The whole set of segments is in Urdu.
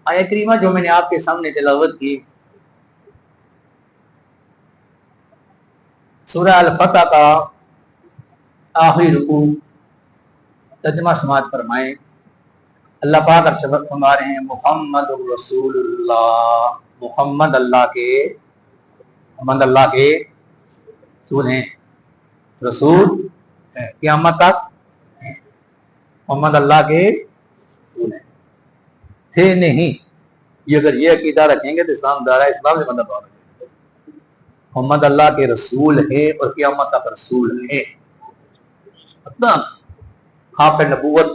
آیت کریمہ جو میں نے آپ کے سامنے تلاوت کی سورہ الفتح کا آخری رکوع ترجمہ سماعت فرمائیں۔ اللہ پاک ارشاد فرما رہے ہیں محمد رسول اللہ، محمد اللہ کے رسول ہیں، رسول قیامت تک محمد اللہ کے رسول ہیں، تھے نہیں۔ یہ اگر یہ عقیدہ رکھیں گے تو اسلام دارہ اسلام سے بندہ پاک محمد اللہ کے رسول ہے اور قیامت تک رسول ہے، آپ پہ نبوت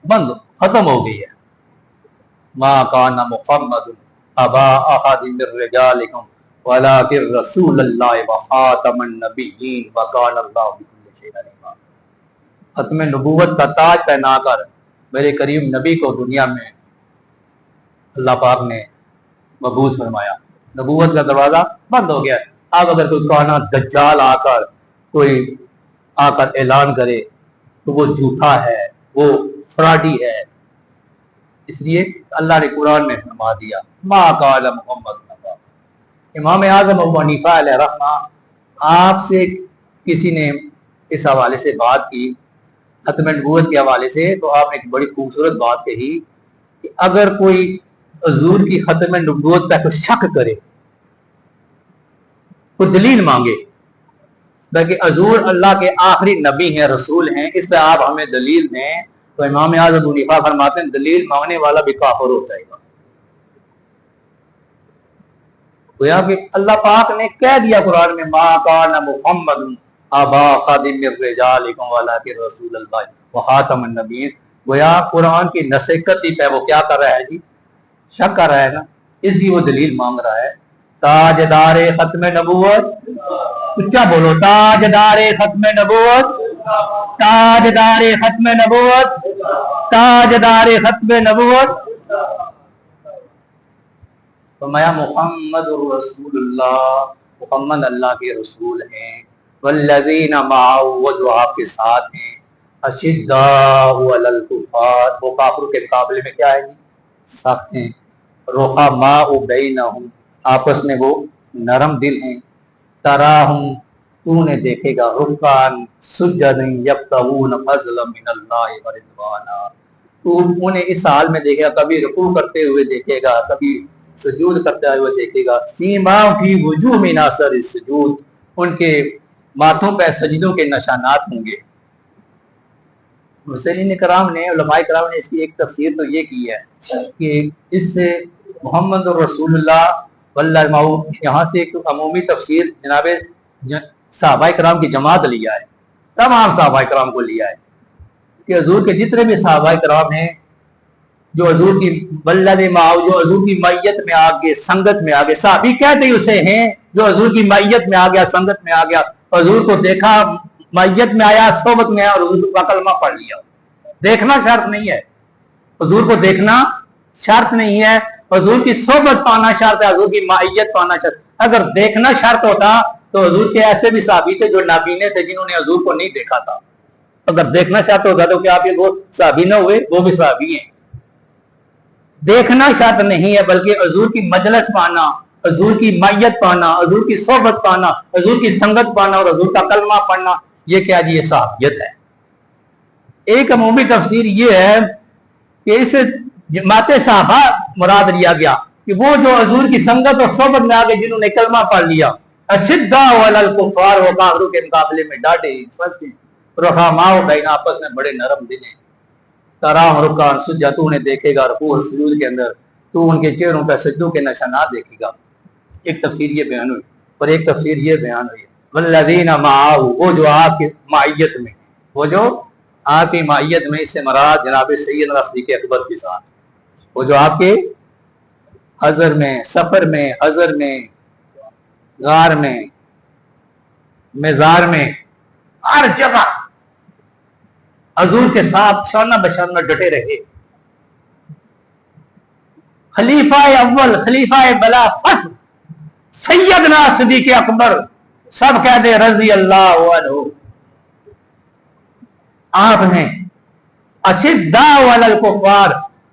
بند ختم ہو گئی ہے۔ ما کان محمد ابا احد من رجالکم ولکن رسول اللہ وخاتم النبیین وکان اللہ بکل شیء علیم۔ ختم نبوت کا تاج پہنا کر میرے کریم نبی کو دنیا میں اللہ پاک نے مبعوث فرمایا، نبوت کا دروازہ بند ہو گیا ہے۔ اب اگر کوئی کانا دجال آ کر اعلان کرے تو وہ جھوٹا ہے، وہ فراڈی ہے۔ اس لیے اللہ نے قرآن میں فرما دیا ما قال محمد۔ امام اعظم ابو حنیفہ علیہ رحمہ آپ سے کسی نے اس حوالے سے بات کی ختم نبوت کے حوالے سے، تو آپ نے ایک بڑی خوبصورت بات کہی کہ اگر کوئی حضور کی ختم نبوت پہ کوئی شک کرے، کوئی دلیل مانگے کہ حضور اللہ کے آخری نبی ہیں، رسول ہیں، اس پہ آپ ہمیں دلیل دیں، تو امام اعظم ابو حنیفہ فرماتے ہیں دلیل مانگنے والا بھی کافر ہو جائے گا۔ گویا کہ اللہ پاک نے کہہ دیا قرآن میں ما کان محمد ابا احد من رجالکم ولکن رسول اللہ وخاتم النبیین۔ گویا قرآن کی نصیحت پہ وہ کیا کر رہا ہے جی؟ شک کر رہا ہے نا، اس کی وہ دلیل مانگ رہا ہے۔ تاجدار ختم نبوت، اچھا بولو، تاجدار ختم نبوت، تاجدار ختم نبوت، تاجدار ختم نبوت۔ فرمایا محمد رسول اللہ، محمد اللہ کے رسول ہیں، والذین معہ، وہ جو آپ کے ساتھ ہیں، اشداء علی الکفار، وہ کافروں کے مقابلے میں کیا ہے جی؟ سخت ہیں، رحماء بینہم، آپس میں وہ نرم دل ہیں، تراہم، تو نے دیکھے گا، رکعاً سجدا یبتغون فضلا من اللہ ورضوانا، تو انہیں اس حال میں دیکھے گا، کبھی رکوع کرتے ہوئے دیکھے گا، کبھی سجود کرتے ہوئے دیکھے گا، سیما فی وجوہ من اثر السجود، ان کے ماتھوں پہ سجدوں کے نشانات ہوں گے۔ مفسرین کرام نے، علماء کرام نے اس کی ایک تفسیر تو یہ کی ہے کہ اس سے محمد رسول اللہ واللہ معہ، یہاں سے ایک عمومی تفسیر جناب صحابہ کرام کی جماعت لیا ہے، تمام صحابہ کرام کو لیا ہے کہ حضور کے جتنے بھی صحابہ کرام ہیں جو حضور کی واللہ معہ، جو حضور کی معیت میں آگے، سنگت میں آگے، صحابی کہتے ہی اسے ہیں جو حضور کی معیت میں آ گیا، سنگت میں آ گیا، حضور کو دیکھا، معیت میں آیا، صحبت میں آیا اور حضور کا کلمہ پڑھ لیا۔ دیکھنا شرط نہیں ہے، حضور کو دیکھنا شرط نہیں ہے، حضور کی صحبت پانا شرط ہے، حضور کی معیت پانا شرط۔ اگر دیکھنا شرط ہوتا تو حضور کے ایسے بھی صحابی تھے جو نابینے تھے، جنہوں نے حضور کو نہیں دیکھا تھا۔ اگر دیکھنا شرط ہوتا تو کیا آپ یہ وہ صحابی نہ ہوئے؟ وہ بھی صحابی ہیں۔ دیکھنا شرط نہیں ہے، بلکہ حضور کی مجلس پانا، حضور کی معیت پانا، حضور کی صحبت پانا، حضور کی سنگت پانا اور حضور کا کلمہ پڑھنا، یہ کیا جی؟ یہ صحابیت ہے۔ ایک عمومی تفسیر یہ ہے کہ اس جماعت صحابہ مراد لیا گیا کہ وہ جو حضور کی سنگت اور صحبت میں آگے جنہوں نے کلمہ پڑھ لیا، اشداء علی الکفار، وہ کافروں کے مقابلے میں ڈاڈے سخت ہیں، رحماء بین، آپس میں بڑے نرم دل ہیں، تراہم رکعاً سجدا، تو انہیں دیکھے گا رکوع اور سجود کے اندر، تو ان کے چہروں پہ سجدوں کے نشانات دیکھے گا۔ ایک تفسیر یہ بیان ہوئی اور ایک تفسیر یہ بیان ہوئی والذین معہ، وہ جو آپ کی معیت میں، وہ جو آپ کی معیت میں، اس سے مراد جناب سیدنا صدیق اکبر کے ساتھ، وہ جو آپ کے حضر میں، سفر میں، حضر میں، غار میں، مزار میں، ہر جگہ حضور کے ساتھ شانہ بشانہ ڈٹے رہے۔ خلیفہ اول، خلیفہ بلا فخر سیدنا صدیق اکبر، سب کہہ دے رضی اللہ عنہ۔ آپ نے اشداء علی الکفار،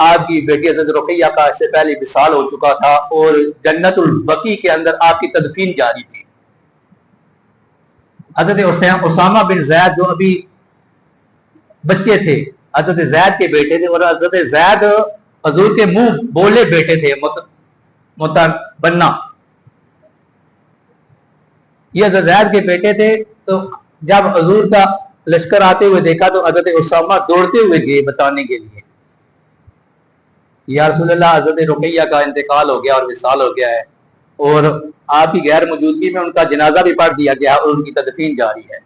آپ کی بیٹی حضرت رقیہ کا اس سے پہلے وصال ہو چکا تھا اور جنت البقیع کے اندر آپ کی تدفین جاری تھی۔ حضرت اسامہ بن زید جو ابھی بچے تھے، حضرت زید کے بیٹے تھے، اور حضرت زید حضور کے منہ بولے بیٹے تھے، متبنہ، یہ حضرت زید کے بیٹے تھے۔ تو جب حضور کا لشکر آتے ہوئے دیکھا تو حضرت اسامہ دوڑتے ہوئے گئے بتانے کے لیے، یا رسول اللہ حضرت رقیہ کا انتقال ہو گیا اور وصال ہو گیا ہے، اور آپ کی غیر موجودگی میں ان کا جنازہ بھی پڑھ دیا گیا اور ان کی تدفین جاری ہے۔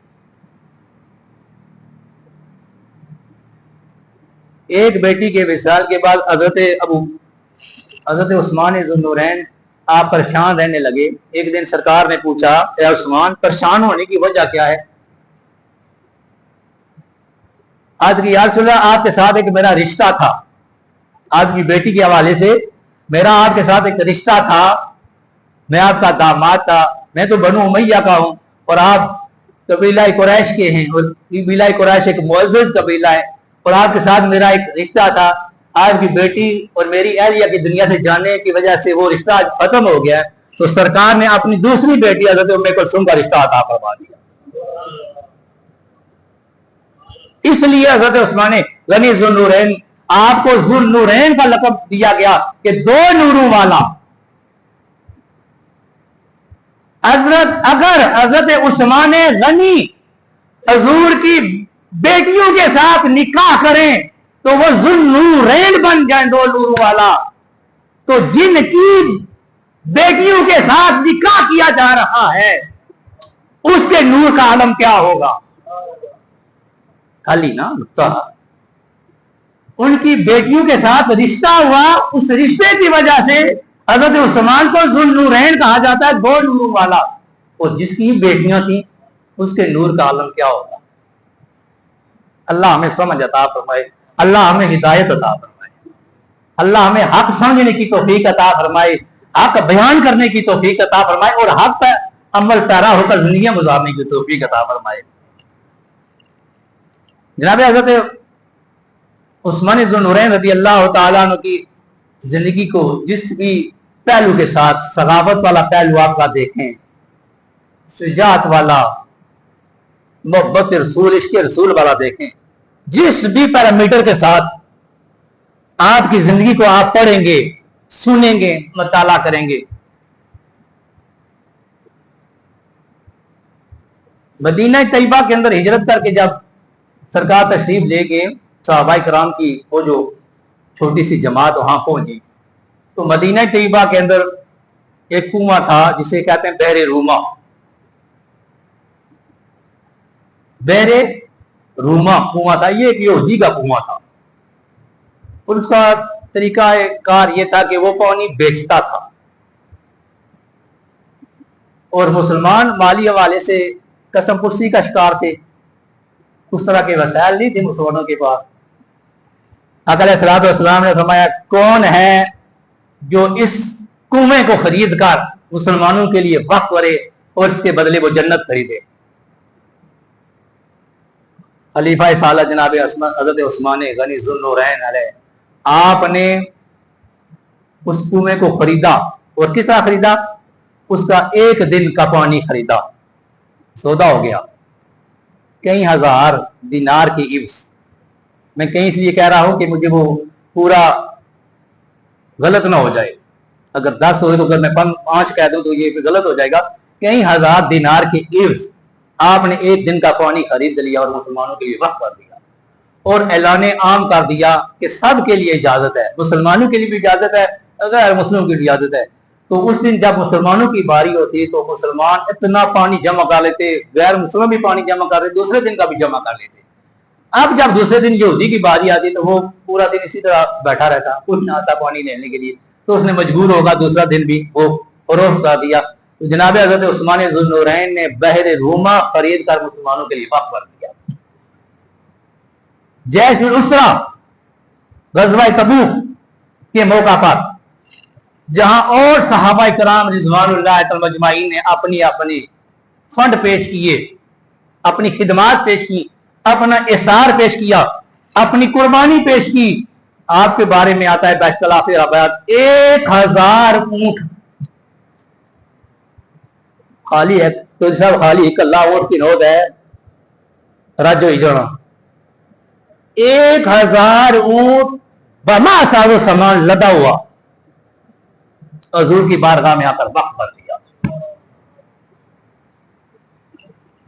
ایک بیٹی کے وصال کے بعد حضرت عثمان ذو النورین آپ پریشان رہنے لگے۔ ایک دن سرکار نے پوچھا، اے عثمان پریشان ہونے کی وجہ کیا ہے؟ آج کی یا رسول اللہ آپ کے ساتھ ایک میرا رشتہ تھا، آپ کی بیٹی کے حوالے سے میرا آپ کے ساتھ ایک رشتہ تھا، میں آپ کا داماد تھا، میں تو بنو امیہ کا ہوں اور آپ قبیلہ قریش کے ہیں، اور قبیلہ قریش ایک معزز قبیلہ ہے، اور آپ کے ساتھ میرا ایک رشتہ تھا۔ آپ کی بیٹی اور میری اہلیہ کی دنیا سے جانے کی وجہ سے وہ رشتہ آج ختم ہو گیا ہے، تو سرکار نے اپنی دوسری بیٹی حضرت ام کلثوم کا رشتہ عطا فرما دیا۔ اس لیے حضرت عثمان غنی ذو النورین آپ کو ذو النورین کا لقب دیا گیا کہ دو نوروں والا۔ اگر حضرت عثمان غنی حضور کی بیٹیوں کے ساتھ نکاح کریں تو وہ ذو النورین بن جائیں، دو نوروں والا۔ تو جن کی بیٹیوں کے ساتھ نکاح کیا جا رہا ہے اس کے نور کا عالم کیا ہوگا؟ خالی نا ان کی بیٹیوں کے ساتھ رشتہ ہوا، اس رشتے کی وجہ سے حضرت عثمان کو ذو النورین کہا جاتا ہے، دو نوروں والا۔ اور جس کی بیٹیاں تھیں اس کے نور کا عالم کیا ہوگا؟ اللہ ہمیں سمجھ عطا فرمائے، اللہ ہمیں ہدایت عطا فرمائے، اللہ ہمیں حق سمجھنے کی توفیق عطا فرمائے، حق بیان کرنے کی توفیق عطا فرمائے، اور حق پر عمل پیرا ہو کر زندگیاں گزارنے کی توفیق عطا فرمائے۔ جناب حضرت عثمان ذو النورین رضی اللہ تعالیٰ عنہ کی زندگی کو جس بھی پہلو کے ساتھ، سخاوت والا پہلو آپ کا دیکھیں، شجاعت والا، محبت رسول، عشق رسول والا دیکھیں، جس بھی پیرامیٹر کے ساتھ آپ کی زندگی کو آپ پڑھیں گے، سنیں گے، مطالعہ کریں گے، مدینہ طیبہ کے اندر ہجرت کر کے جب سرکار تشریف لے کے صحابہ کرام کی وہ جو چھوٹی سی جماعت وہاں پہنچی، تو مدینہ طیبہ کے اندر ایک کنواں تھا جسے کہتے ہیں بحر روما۔ بحر روما کنواں تھا، یہ ایک یہودی کا کنواں تھا، اور اس کا طریقہ کار یہ تھا کہ وہ پانی بیچتا تھا، اور مسلمان مالی حوالے سے قسم پرسی کا شکار تھے، اس طرح کے وسائل نہیں تھے مسلمانوں کے پاس۔ آقا علیہ الصلوۃ والسلام نے فرمایا، کون ہے جو اس کنویں کو خرید کر مسلمانوں کے لیے وقف کرے اور اس کے بدلے وہ جنت خریدے؟ خلیفہ سالہ جناب حضرت عثمان غنی ذو النورین علیہ، آپ نے اس کنویں کو خریدا، اور کس طرح خریدا؟ اس کا ایک دن کا پانی خریدا، سودا ہو گیا کئی ہزار دینار کی عوض۔ میں کہیں اس لیے کہہ رہا ہوں کہ مجھے وہ پورا غلط نہ ہو جائے، اگر 10 ہوئے تو اگر میں 5 کہہ دوں تو یہ غلط ہو جائے گا۔ کئی ہزار دینار کی عوض آپ نے ایک دن کا پانی خرید لیا اور مسلمانوں کے لیے وقف کر دیا، اور اعلان عام کر دیا کہ سب کے لیے اجازت ہے، مسلمانوں کے لیے بھی اجازت ہے، غیر مسلموں کی بھی اجازت ہے۔ تو اس دن جب مسلمانوں کی باری ہوتی تو مسلمان اتنا پانی جمع کر لیتے، غیر مسلم بھی پانی جمع کر لیتے، دوسرے دن کا بھی جمع کر لیتے۔ اب جب دوسرے دن یہودی کی باری آتی تو وہ پورا دن اسی طرح بیٹھا رہتا، کچھ نہ آتا پانی لینے کے لیے، تو اس نے مجبور ہوگا دوسرا دن بھی وہ فروخت کر دیا۔ تو جناب حضرت عثمان ذو النورین نے بحر روما خرید کر مسلمانوں کے لیے وقف کر دیا۔ جیش الاسرا غزوہ تبوک کے موقع پر جہاں اور صحابہ کرام رضوان اللہ مجمعین نے اپنی فنڈ پیش کیے، اپنی خدمات پیش کی، اپنا اثار پیش کیا، اپنی قربانی پیش کی، آپ کے بارے میں آتا ہے باختلاف روایات 1000 اونٹ خالی ہے تو صاحب خالی ایک اللہ اونٹ کی نوٹ ہے راجو ہی جانا 1000 اونٹ بما سارو سامان لدا ہوا حضور کی بارگاہ میں آ کر وقف کر دیا.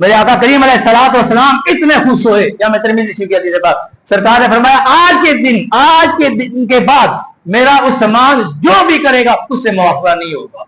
میرے آقا کریم علیہ الصلوۃ والسلام اتنے خوش ہوئے یا میں ترمذی شریف کی حدیث ہے سرکار نے فرمایا آج کے دن کے بعد میرا اس سامان جو بھی کرے گا اس سے موافقہ نہیں ہوگا.